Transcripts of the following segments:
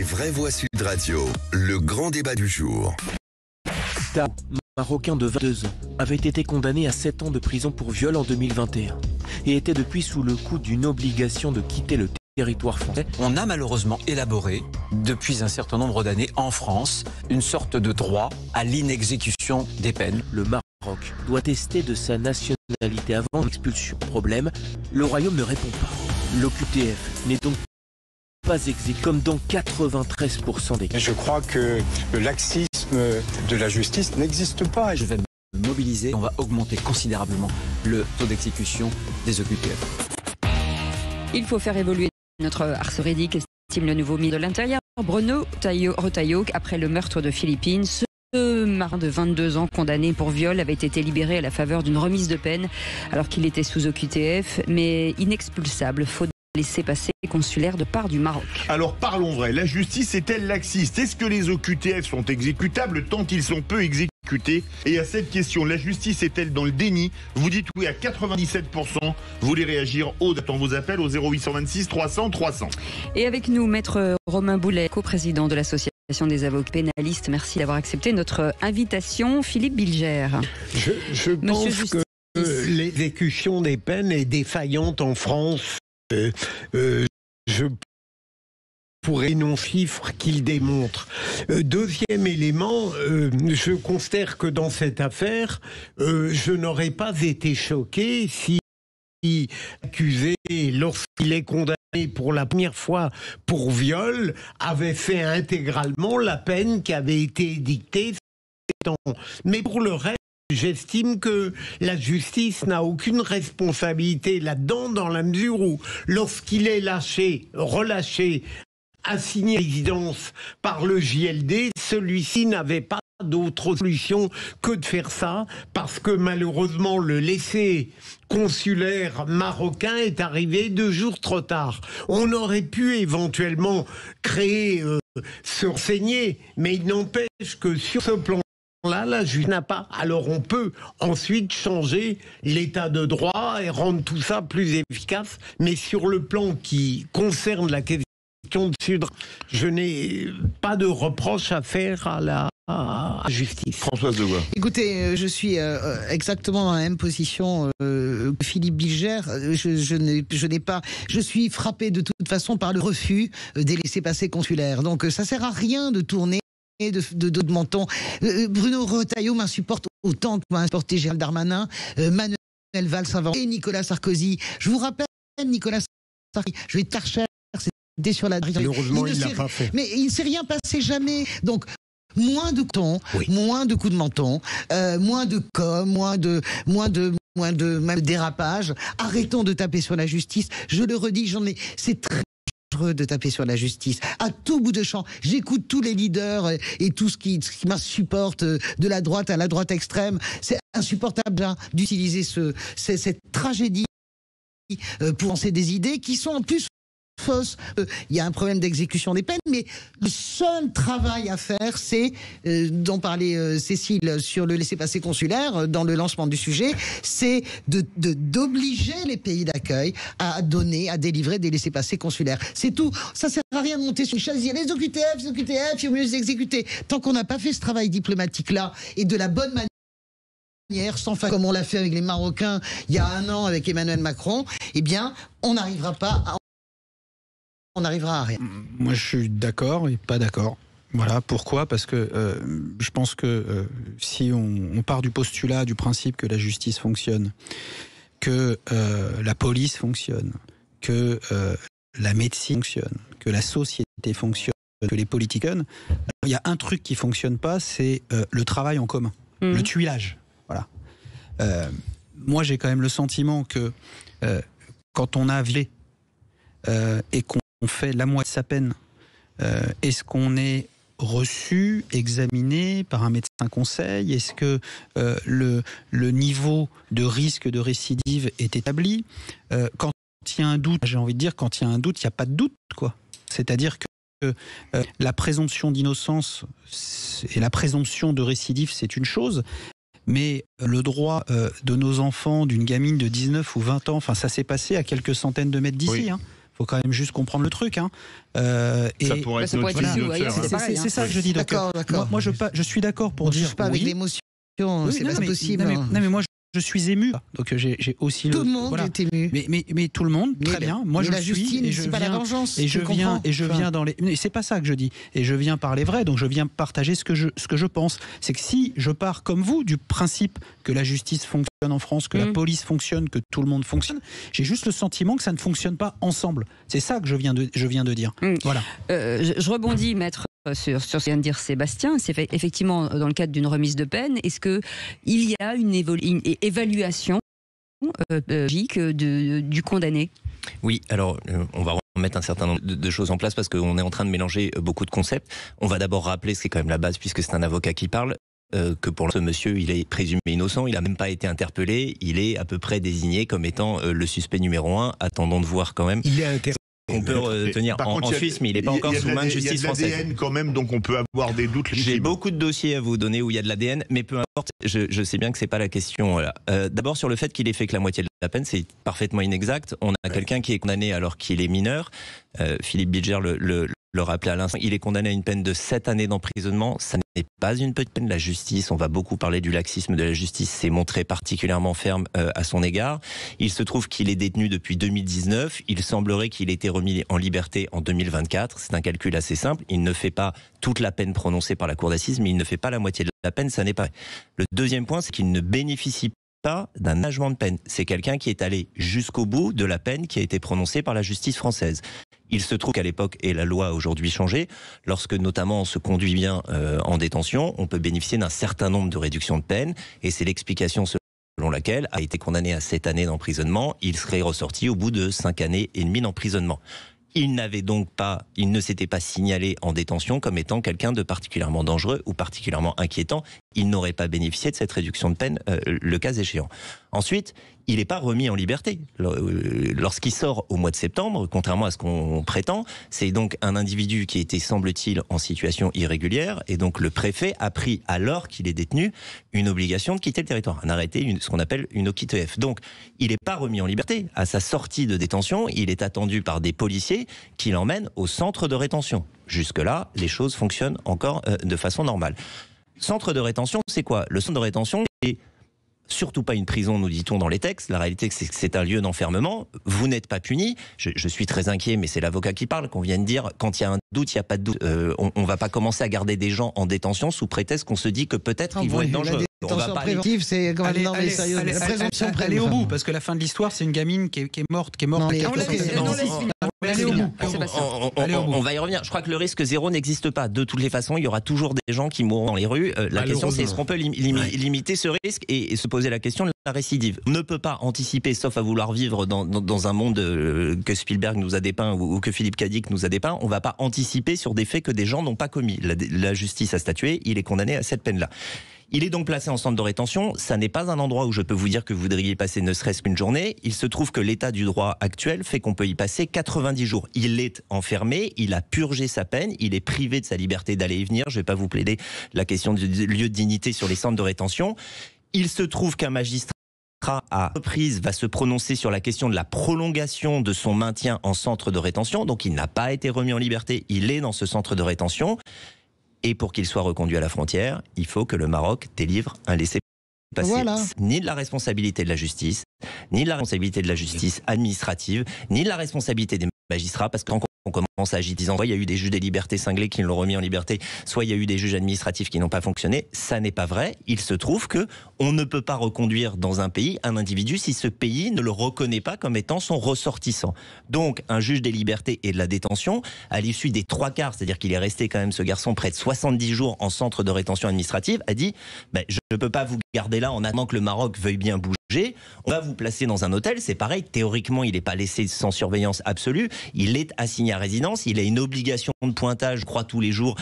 Vraies Voix Sud Radio, le grand débat du jour. Tao, marocain de 22 ans, avait été condamné à 7 ans de prison pour viol en 2021 et était depuis sous le coup d'une obligation de quitter le territoire français. On a malheureusement élaboré, depuis un certain nombre d'années en France, une sorte de droit à l'inexécution des peines. Le Maroc doit tester de sa nationalité avant l'expulsion. Problème, le Royaume ne répond pas. L'OQTF n'est donc pas exécuté comme dans 93% des cas. Je crois que le laxisme de la justice n'existe pas. Je vais me mobiliser, on va augmenter considérablement le taux d'exécution des OQTF. Il faut faire évoluer notre ars juridique, estime le nouveau ministre de l'Intérieur, Bruno Retailleau, après le meurtre de Philippines. Ce marin de 22 ans condamné pour viol avait été libéré à la faveur d'une remise de peine alors qu'il était sous OQTF, mais inexpulsable, faute de laisser-passer consulaire de part du Maroc. Alors parlons vrai, la justice est-elle laxiste? Est-ce que les OQTF sont exécutables tant qu'ils sont peu exécutés? Et à cette question, la justice est-elle dans le déni? Vous dites oui à 97%. Vous voulez réagir? J'attends vos appels au 0826 300 300. Et avec nous, maître Romain Boulet, co-président de l'association des avocats pénalistes. Merci d'avoir accepté notre invitation. Philippe Bilger. Je pense que l'exécution des peines est défaillante en France. Je pourrais non-chiffres qu'il démontre. Deuxième élément, je considère que dans cette affaire, je n'aurais pas été choqué si l'accusé, lorsqu'il est condamné pour la première fois pour viol, avait fait intégralement la peine qui avait été dictée. Mais pour le reste, j'estime que la justice n'a aucune responsabilité là-dedans, dans la mesure où, lorsqu'il est relâché, assigné à résidence par le JLD, celui-ci n'avait pas d'autre solution que de faire ça, parce que malheureusement le laissez consulaire marocain est arrivé 2 jours trop tard. On aurait pu éventuellement créer se renseigner, mais il n'empêche que sur ce plan là, la justice n'a pas. Alors on peut ensuite changer l'état de droit et rendre tout ça plus efficace, mais sur le plan qui concerne la question de Sud, je n'ai pas de reproche à faire à la justice. Françoise Degois. Écoutez, je suis exactement dans la même position que Philippe Bilger. Je suis frappé de toute façon par le refus des laissez-passer consulaires. Donc ça sert à rien de tourner de menton. Bruno Retailleau m'insupporte autant que m'a insupporté Gérald Darmanin, Manuel Valls et Nicolas Sarkozy. Je vous rappelle, Nicolas Sarkozy, je vais Tarcher, c'était sur la malheureusement, il ne l'a pas fait. Mais il ne s'est rien passé jamais. Donc, moins de temps, moins de coups de menton, moins de com, moins de même dérapage. Arrêtons de taper sur la justice. Je le redis, c'est très de taper sur la justice à tout bout de champ. J'écoute tous les leaders et tout ce qui m'insupporte, de la droite à la droite extrême. C'est insupportable d'utiliser cette tragédie pour lancer des idées qui sont en plus fausses. Il y a un problème d'exécution des peines, mais le seul travail à faire, c'est, dont parlait Cécile sur le laissez-passer consulaire, dans le lancement du sujet, c'est d'obliger les pays d'accueil à délivrer des laissez-passer consulaires. C'est tout. Ça sert à rien de monter sur une chaise, dire les OQTF, il faut mieux les exécuter. Tant qu'on n'a pas fait ce travail diplomatique-là, et de la bonne manière, sans faire comme on l'a fait avec les Marocains il y a 1 an avec Emmanuel Macron, eh bien, on n'arrivera à rien. Moi, je suis d'accord et pas d'accord. Voilà, pourquoi? Parce que je pense que si on part du postulat, du principe que la justice fonctionne, que la police fonctionne, que la médecine fonctionne, que la société fonctionne, que les politiques fonctionnent, il y a un truc qui fonctionne pas, c'est le travail en commun, le tuilage. Voilà. Moi, j'ai quand même le sentiment que quand on a violé et qu'on fait la moitié de sa peine, est-ce qu'on est reçu, examiné par un médecin conseil? Est-ce que le niveau de risque de récidive est établi? Quand il y a un doute, j'ai envie de dire, quand il y a un doute, il n'y a pas de doute, quoi. C'est-à-dire que la présomption d'innocence et la présomption de récidive, c'est une chose, mais le droit de nos enfants, d'une gamine de 19 ou 20 ans, enfin ça s'est passé à quelques centaines de mètres d'ici, oui. faut quand même juste comprendre le truc. Hein. Ça pourrait être notre voilà. C'est ça que je dis. D'accord. Moi, je suis d'accord pour dire. Je suis pas avec l'émotion. C'est pas possible. Non, mais moi, je suis ému. Donc j'ai aussi tout le monde est ému. Mais tout le monde, très bien. Moi, je la suis justice, et je c'est pas la vengeance. Et je viens dans les. Mais c'est pas ça que je dis. Et je viens par les vrais. Donc je viens partager ce que je pense. C'est que si je pars comme vous du principe que la justice fonctionne en France, que la police fonctionne, que tout le monde fonctionne, j'ai juste le sentiment que ça ne fonctionne pas ensemble. C'est ça que je viens de dire. Voilà. Je rebondis, maître, sur ce que vient de dire Sébastien. C'est effectivement dans le cadre d'une remise de peine. Est-ce qu'il y a une évaluation logique du condamné? Oui, alors on va remettre un certain nombre de choses en place parce qu'on est en train de mélanger beaucoup de concepts. On va d'abord rappeler, ce qui est quand même la base puisque c'est un avocat qui parle, que pour ce monsieur, il est présumé innocent, il n'a même pas été interpellé, il est à peu près désigné comme étant le suspect numéro 1, attendons de voir quand même. Il est intéressé. On peut retenir en Suisse, mais il n'est pas encore sous main de justice française. Il y a de l'ADN quand même, donc on peut avoir des doutes légitimes. J'ai beaucoup de dossiers à vous donner où il y a de l'ADN, mais peu importe, je sais bien que c'est pas la question. Voilà. D'abord sur le fait qu'il ait fait que la moitié de la peine, c'est parfaitement inexact. On a quelqu'un qui est condamné alors qu'il est mineur. Philippe Bilger le rappelait à l'instant. Il est condamné à une peine de 7 années d'emprisonnement. Ça n'est pas une petite peine. La justice, on va beaucoup parler du laxisme de la justice, s'est montré particulièrement ferme à son égard. Il se trouve qu'il est détenu depuis 2019. Il semblerait qu'il ait été remis en liberté en 2024. C'est un calcul assez simple. Il ne fait pas toute la peine prononcée par la cour d'assises, mais il ne fait pas la moitié de la peine. Ça n'est pas vrai. Le deuxième point, c'est qu'il ne bénéficie pas d'un allègement de peine. C'est quelqu'un qui est allé jusqu'au bout de la peine qui a été prononcée par la justice française. Il se trouve qu'à l'époque, et la loi a aujourd'hui changé, lorsque notamment on se conduit bien en détention, on peut bénéficier d'un certain nombre de réductions de peine, et c'est l'explication selon laquelle a été condamné à 7 années d'emprisonnement, il serait ressorti au bout de 5 années et demie d'emprisonnement. Il ne s'était pas signalé en détention comme étant quelqu'un de particulièrement dangereux ou particulièrement inquiétant. Il n'aurait pas bénéficié de cette réduction de peine, le cas échéant. Ensuite, il n'est pas remis en liberté. Lorsqu'il sort au mois de septembre, contrairement à ce qu'on prétend, c'est donc un individu qui était, semble-t-il, en situation irrégulière, et donc le préfet a pris, alors qu'il est détenu, une obligation de quitter le territoire, un arrêté, ce qu'on appelle une OQTF. Donc, il n'est pas remis en liberté. À sa sortie de détention, il est attendu par des policiers qui l'emmènent au centre de rétention. Jusque-là, les choses fonctionnent encore de façon normale. Centre de rétention, c'est quoi? Le centre de rétention est surtout pas une prison, nous dit-on dans les textes. La réalité, c'est que c'est un lieu d'enfermement. Vous n'êtes pas puni. Je suis très inquiet, mais c'est l'avocat qui parle, qu'on vient de dire, quand il y a un doute, il n'y a pas de doute. On va pas commencer à garder des gens en détention sous prétexte qu'on se dit que peut-être ils vont être dangereux. La détention préventive, c'est quand même la présomption préventive. Allez au bout, parce que la fin de l'histoire, c'est une gamine qui est morte. On va y revenir. Je crois que le risque zéro n'existe pas. De toutes les façons, il y aura toujours des gens qui mourront dans les rues. La question, c'est est-ce qu'on peut limiter ce risque et se poser la question de la récidive. On ne peut pas anticiper, sauf à vouloir vivre dans un monde que Spielberg nous a dépeint ou que Philippe Cadic nous a dépeint. On ne va pas anticiper sur des faits que des gens n'ont pas commis. La justice a statué, il est condamné à cette peine-là. Il est donc placé en centre de rétention. Ça n'est pas un endroit où je peux vous dire que vous voudriez passer ne serait-ce qu'une journée. Il se trouve que l'état du droit actuel fait qu'on peut y passer 90 jours. Il est enfermé, il a purgé sa peine, il est privé de sa liberté d'aller et venir. Je ne vais pas vous plaider la question du lieu de dignité sur les centres de rétention. Il se trouve qu'un magistrat à reprise va se prononcer sur la question de la prolongation de son maintien en centre de rétention. Donc il n'a pas été remis en liberté, il est dans ce centre de rétention. Et pour qu'il soit reconduit à la frontière, il faut que le Maroc délivre un laissez-passer. Voilà. Ni de la responsabilité de la justice, ni de la responsabilité de la justice administrative, ni de la responsabilité des magistrats, parce qu'on commence à agir disant soit il y a eu des juges des libertés cinglés qui l'ont remis en liberté, soit il y a eu des juges administratifs qui n'ont pas fonctionné. Ça n'est pas vrai. Il se trouve que on ne peut pas reconduire dans un pays un individu si ce pays ne le reconnaît pas comme étant son ressortissant. Donc un juge des libertés et de la détention, à l'issue des 3/4, c'est-à-dire qu'il est resté quand même ce garçon près de 70 jours en centre de rétention administrative, a dit je ne peux pas vous garder là en attendant que le Maroc veuille bien bouger. On va vous placer dans un hôtel. C'est pareil, théoriquement il n'est pas laissé sans surveillance absolue. Il est assigné à résidence, il a une obligation de pointage, je crois, tous les jours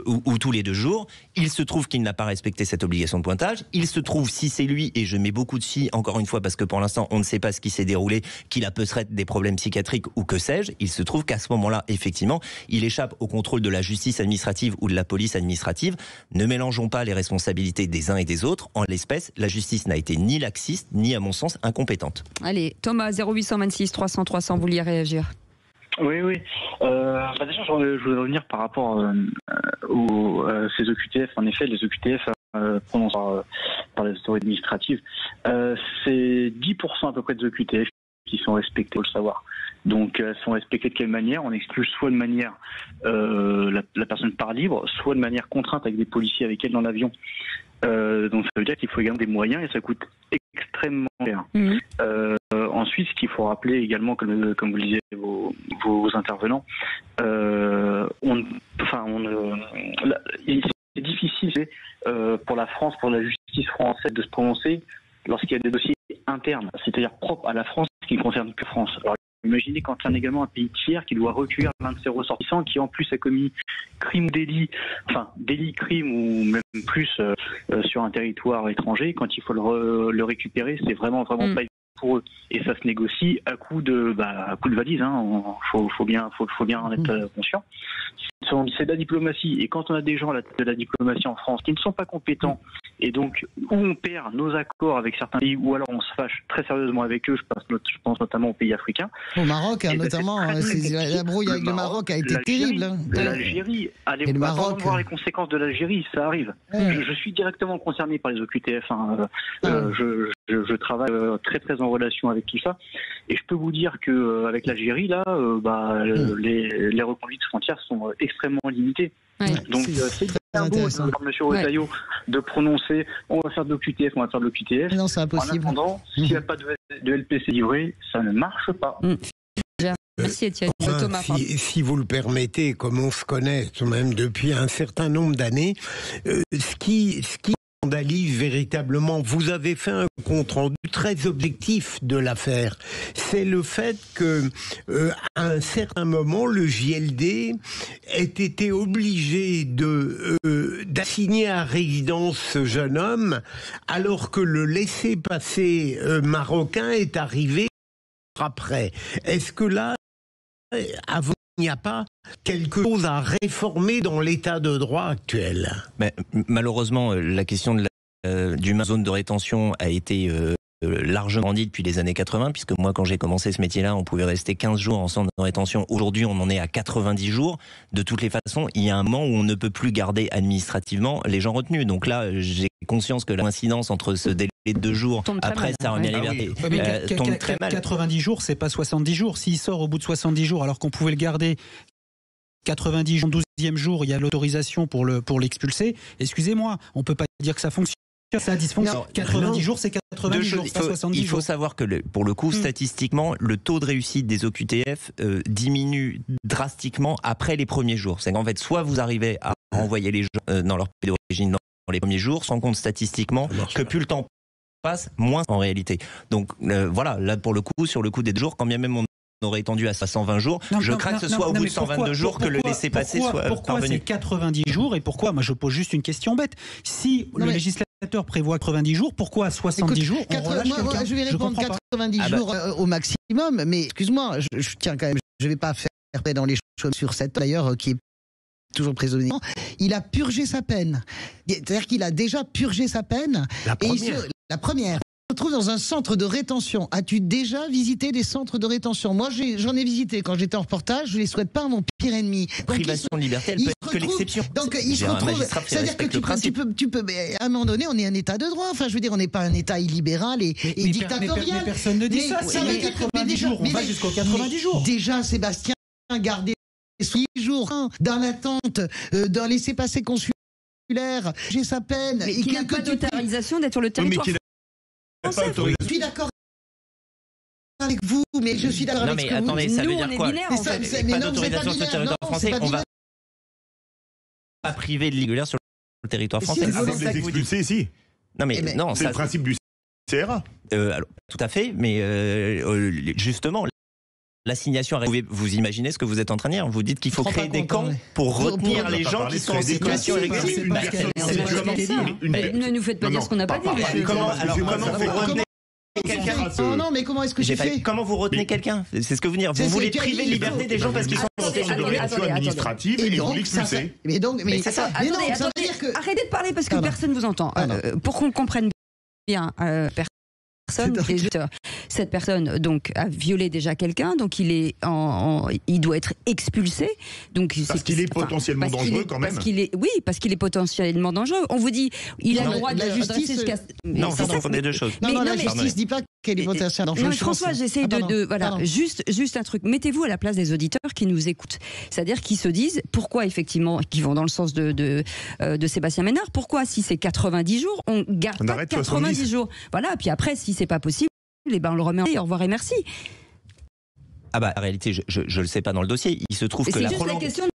ou tous les 2 jours. Il se trouve qu'il n'a pas respecté cette obligation de pointage. Il se trouve, si c'est lui, et je mets beaucoup de si, encore une fois, parce que pour l'instant, on ne sait pas ce qui s'est déroulé, qu'il a peut-être des problèmes psychiatriques ou que sais-je, il se trouve qu'à ce moment-là, effectivement, il échappe au contrôle de la justice administrative ou de la police administrative. Ne mélangeons pas les responsabilités des uns et des autres. En l'espèce, la justice n'a été ni laxiste, ni, à mon sens, incompétente. Allez, Thomas, 0826 300 300, vous vouliez réagir? Oui. Déjà, je voudrais revenir par rapport aux ces OQTF. En effet, les OQTF prononcés par les autorités administratives, c'est 10% à peu près des OQTF qui sont respectées, il faut le savoir. Donc, elles sont respectées de quelle manière? On expulse soit de manière la personne part libre, soit de manière contrainte avec des policiers avec elle dans l'avion. Donc, ça veut dire qu'il faut également des moyens et ça coûte extrêmement cher. Ensuite, ce qu'il faut rappeler également, comme vous le disiez vos intervenants, c'est difficile pour la France, pour la justice française de se prononcer lorsqu'il y a des dossiers internes, c'est-à-dire propres à la France, qui ne concernent que la France. Alors, imaginez quand il y a également un pays tiers qui doit recueillir l'un de ses ressortissants qui en plus a commis crime ou délit, crime ou même plus sur un territoire étranger, quand il faut le récupérer, c'est vraiment pas évident pour eux. Et ça se négocie à coup de valise, faut bien en être conscient. C'est de la diplomatie, et quand on a des gens de la diplomatie en France qui ne sont pas compétents, et donc où on perd nos accords avec certains pays, ou alors on se fâche très sérieusement avec eux, je pense notamment aux pays africains. Au Maroc, notamment, la brouille avec le Maroc a été terrible. L'Algérie, allez voir les conséquences de l'Algérie, ça arrive. Je suis directement concerné par les OQTF. Je travaille très très en relation avec tout ça, et je peux vous dire que avec l'Algérie là, les reconduites frontières sont extrêmement limitées. Donc c'est bien beau, Monsieur Retailleau, de prononcer on va faire de l'OQTF, Non, c'est impossible. En attendant, s'il n'y a pas de LPC livré, ça ne marche pas. Merci Étienne. Thomas, si vous le permettez, comme on se connaît tout de même depuis un certain nombre d'années, ce qui scandalise véritablement, vous avez fait un compte-rendu très objectif de l'affaire, c'est le fait que à un certain moment le JLD ait été obligé d'assigner à résidence ce jeune homme alors que le laissez-passer marocain est arrivé après. Est-ce que là, avant, il n'y a pas quelque chose à réformer dans l'état de droit actuel? Mais malheureusement, la question du zone de rétention a été largement dit depuis les années 80, puisque moi, quand j'ai commencé ce métier-là, on pouvait rester 15 jours en centre de rétention. Aujourd'hui, on en est à 90 jours. De toutes les façons, il y a un moment où on ne peut plus garder administrativement les gens retenus. Donc là, j'ai conscience que la coïncidence entre ce délai de 2 jours, après sa remise à la liberté, tombe très mal. 90 jours, c'est pas 70 jours. S'il sort au bout de 70 jours, alors qu'on pouvait le garder 90 jours, 12e jour, il y a l'autorisation pour l'expulser. Excusez-moi, on peut pas dire que ça fonctionne. Ça dysfonctionne. 90 jours, c'est 90 jours, pas 70 jours. Il faut savoir que, pour le coup, statistiquement, le taux de réussite des OQTF diminue drastiquement après les premiers jours. C'est qu'en fait, soit vous arrivez à envoyer les gens dans leur pays d'origine dans les premiers jours, sans compte statistiquement que plus le temps passe, moins en réalité. Donc voilà, là pour le coup, sur le coup des 2 jours, quand bien même on aurait étendu à 120 jours, je crains que ce soit au bout de 122 jours que le laissez-passer soit parvenu. Pourquoi c'est 90 jours et pourquoi, moi je pose juste une question bête, si le législateur prévoit 90 jours, pourquoi 70 jours on relâche quelqu'un? Je vais répondre 90 jours au maximum, mais excuse-moi, je tiens quand même, je ne vais pas faire dans les choses sur cet homme d'ailleurs qui est toujours prisonnier. Il a purgé sa peine. C'est-à-dire qu'il a déjà purgé sa peine. La première. Se trouve dans un centre de rétention. As-tu déjà visité des centres de rétention? Moi, j'en ai visité quand j'étais en reportage. Je ne les souhaite pas à mon pire ennemi. Privation de liberté, elle peut être que l'exception. Donc, il se retrouve. C'est-à-dire que tu peux, à un moment donné, on est un État de droit. Enfin, je veux dire, on n'est pas un État illibéral et dictatorial. Mais personne ne dit ça. Mais 90 jours, on va jusqu'aux 90 jours. Déjà, Sébastien, garder 6 jours dans l'attente, d'un laissez-passer consulaire, j'ai sa peine. Mais qui n'a pas d'autorisation d'être sur le territoire. Je suis d'accord avec vous, mais je suis d'accord avec vous. Non mais attendez, ça veut dire quoi? Pas d'autorisation sur le territoire français, on va pas priver de l'irrégulière sur le territoire français. Avant de les expulser ici. Non mais non, c'est le principe du CRA. Alors, tout à fait, mais justement, l'assignation, vous imaginez ce que vous êtes en train de dire? Vous dites qu'il faut créer des camps pour retenir les gens qui sont en situation irrégulière. Ne nous faites pas dire ce qu'on n'a pas dit. Comment vous retenez quelqu'un? Non, mais comment est-ce que j'ai fait? Comment vous retenez quelqu'un? C'est ce que vous voulez dire. Vous voulez priver de liberté des gens parce qu'ils sont en situation administrative et vous l'expulsez. Mais donc, c'est ça. Attendez, arrêtez de parler parce que personne ne vous entend. Pour qu'on comprenne bien, personne, cette personne donc a violé déjà quelqu'un, donc il doit être expulsé. Donc parce qu'il est potentiellement dangereux quand même. Parce qu'il est potentiellement dangereux. On vous dit, il a le droit de la justice. Non, vous confondez deux choses. Non, la justice dit pas qu'elle est potentiellement dangereuse. François, j'essaie juste un truc. Mettez-vous à la place des auditeurs qui nous écoutent. C'est-à-dire qui se disent pourquoi effectivement, qui vont dans le sens de Sébastien Ménard, pourquoi si c'est 90 jours, on garde pas 90 jours. Voilà, puis après si c'est pas possible, on le remet au revoir et merci. Ah bah, en réalité, je le sais pas dans le dossier. Il se trouve que la question de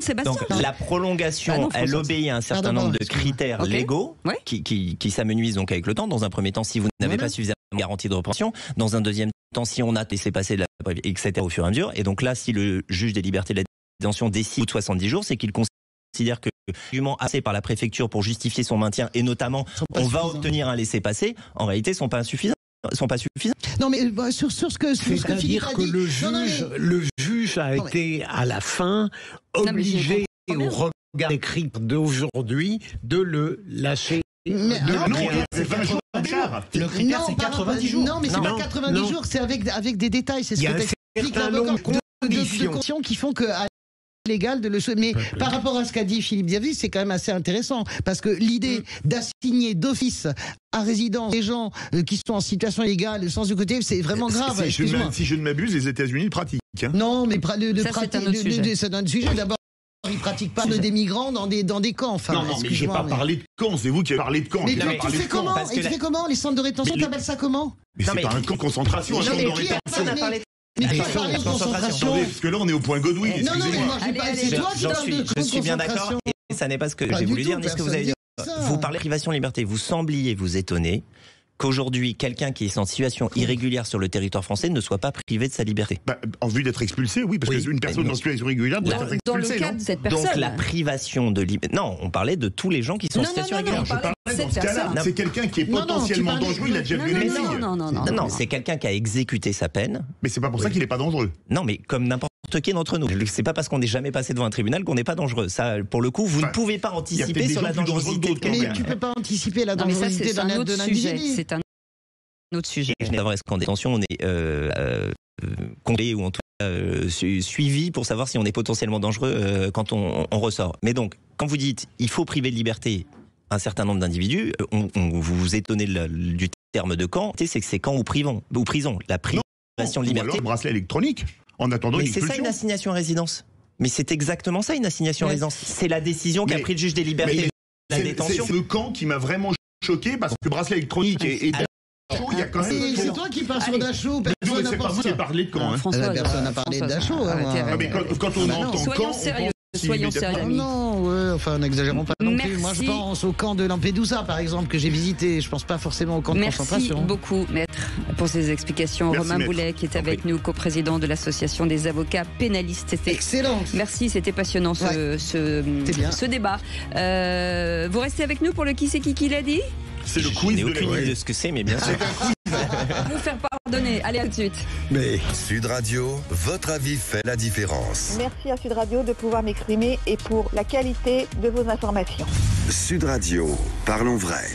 Sébastien. Donc, la prolongation, elle obéit à un certain nombre de critères légaux qui s'amenuisent donc avec le temps. Dans un premier temps, si vous n'avez pas suffisamment de garantie de représentation. Dans un deuxième temps, si on a laissé passer etc. au fur et à mesure. Et donc là, si le juge des libertés de la détention décide de 70 jours, c'est qu'il considère que l'argument assez par la préfecture pour justifier son maintien, et notamment on va obtenir un laissez-passer, en réalité, sont pas suffisants. Non, mais sur ce que Philippe a dit, le juge a été à la fin obligé au regard des critères d'aujourd'hui de le lâcher. C'est 20 jours. Le critère, c'est 90 jours. Non, mais c'est pas 90 jours, c'est avec des détails. C'est ce que t'expliques l'avocat. De conditions qui font que légal de le mais par rapport à ce qu'a dit Philippe Diaby, c'est quand même assez intéressant parce que l'idée d'assigner d'office à résidence des gens qui sont en situation illégale sans du côté, c'est vraiment grave. Si je ne m'abuse, les États-Unis le pratiquent. Non, mais c'est un autre sujet. D'abord, ils ne pratiquent pas des migrants dans des camps. Enfin, non, mais j'ai pas parlé de camps, c'est vous qui avez parlé de camps. Mais tu fais comment? Et tu fais comment? Les centres de rétention, t'appelles ça comment? Mais c'est pas un camp de concentration, un centre de rétention. Mais qui parle de concentration? Parce que là, on est au point Godwin. Excusez-moi. C'est toi qui parles de concentration. Je suis bien d'accord. Et ça n'est pas ce que j'ai voulu dire, ni ce que vous avez dit. Vous parlez de privation de liberté. Vous sembliez vous étonner qu'aujourd'hui, quelqu'un qui est en situation irrégulière sur le territoire français ne soit pas privé de sa liberté. En vue d'être expulsé, oui, parce qu'une personne en situation irrégulière doit être expulsée. Dans le cas de cette personne. Donc la privation de liberté. Non, on parlait de tous les gens qui sont en situation irrégulière. Je parlais dans ce cas-là. C'est quelqu'un qui est potentiellement dangereux, il a déjà violé une fille. Non, c'est quelqu'un qui a exécuté sa peine. Mais c'est pas pour ça qu'il n'est pas dangereux. Non, mais comme n'importe qui d'entre nous. C'est pas parce qu'on n'est jamais passé devant un tribunal qu'on n'est pas dangereux. Ça, pour le coup, vous ne pouvez pas anticiper sur la dangerosité de quelqu'un. Mais tu peux pas anticiper la dangerosité d'un individu. C'est un autre sujet. Est-ce qu'en détention, on est compté ou en tout cas suivi pour savoir si on est potentiellement dangereux quand on ressort. Mais donc, quand vous dites il faut priver de liberté un certain nombre d'individus, vous vous étonnez du terme de camp, c'est que c'est camp ou prison. La privation de liberté. Ou alors bracelet électronique en attendant une expulsion. Mais c'est ça une assignation à résidence. Mais c'est exactement ça une assignation à résidence. C'est la décision qu'a prise le juge des libertés de la détention. C'est le camp qui m'a vraiment choqué parce que bracelet électronique et il y a quand même. C'est toi qui parles sur Dachau. C'est pas vous qui parlez de camp. Personne n'a parlé de Dachau. Mais quand on entend camp. Soyons sérieux. Non, n'exagérons pas non plus. Moi, je pense au camp de Lampedusa, par exemple, que j'ai visité. Je pense pas forcément au camp de concentration. Merci beaucoup, maître, pour ces explications. Romain Boulet, qui est avec nous, coprésident de l'association des avocats pénalistes. Excellent. Merci, c'était passionnant ce débat. Vous restez avec nous pour le qui c'est qui l'a dit? C'est le quiz. Je n'ai aucune idée de ce que c'est, mais bien sûr. Vous faire pardonner. Allez, à tout de suite. Sud Radio, votre avis fait la différence. Merci à Sud Radio de pouvoir m'exprimer et pour la qualité de vos informations. Sud Radio, parlons vrai.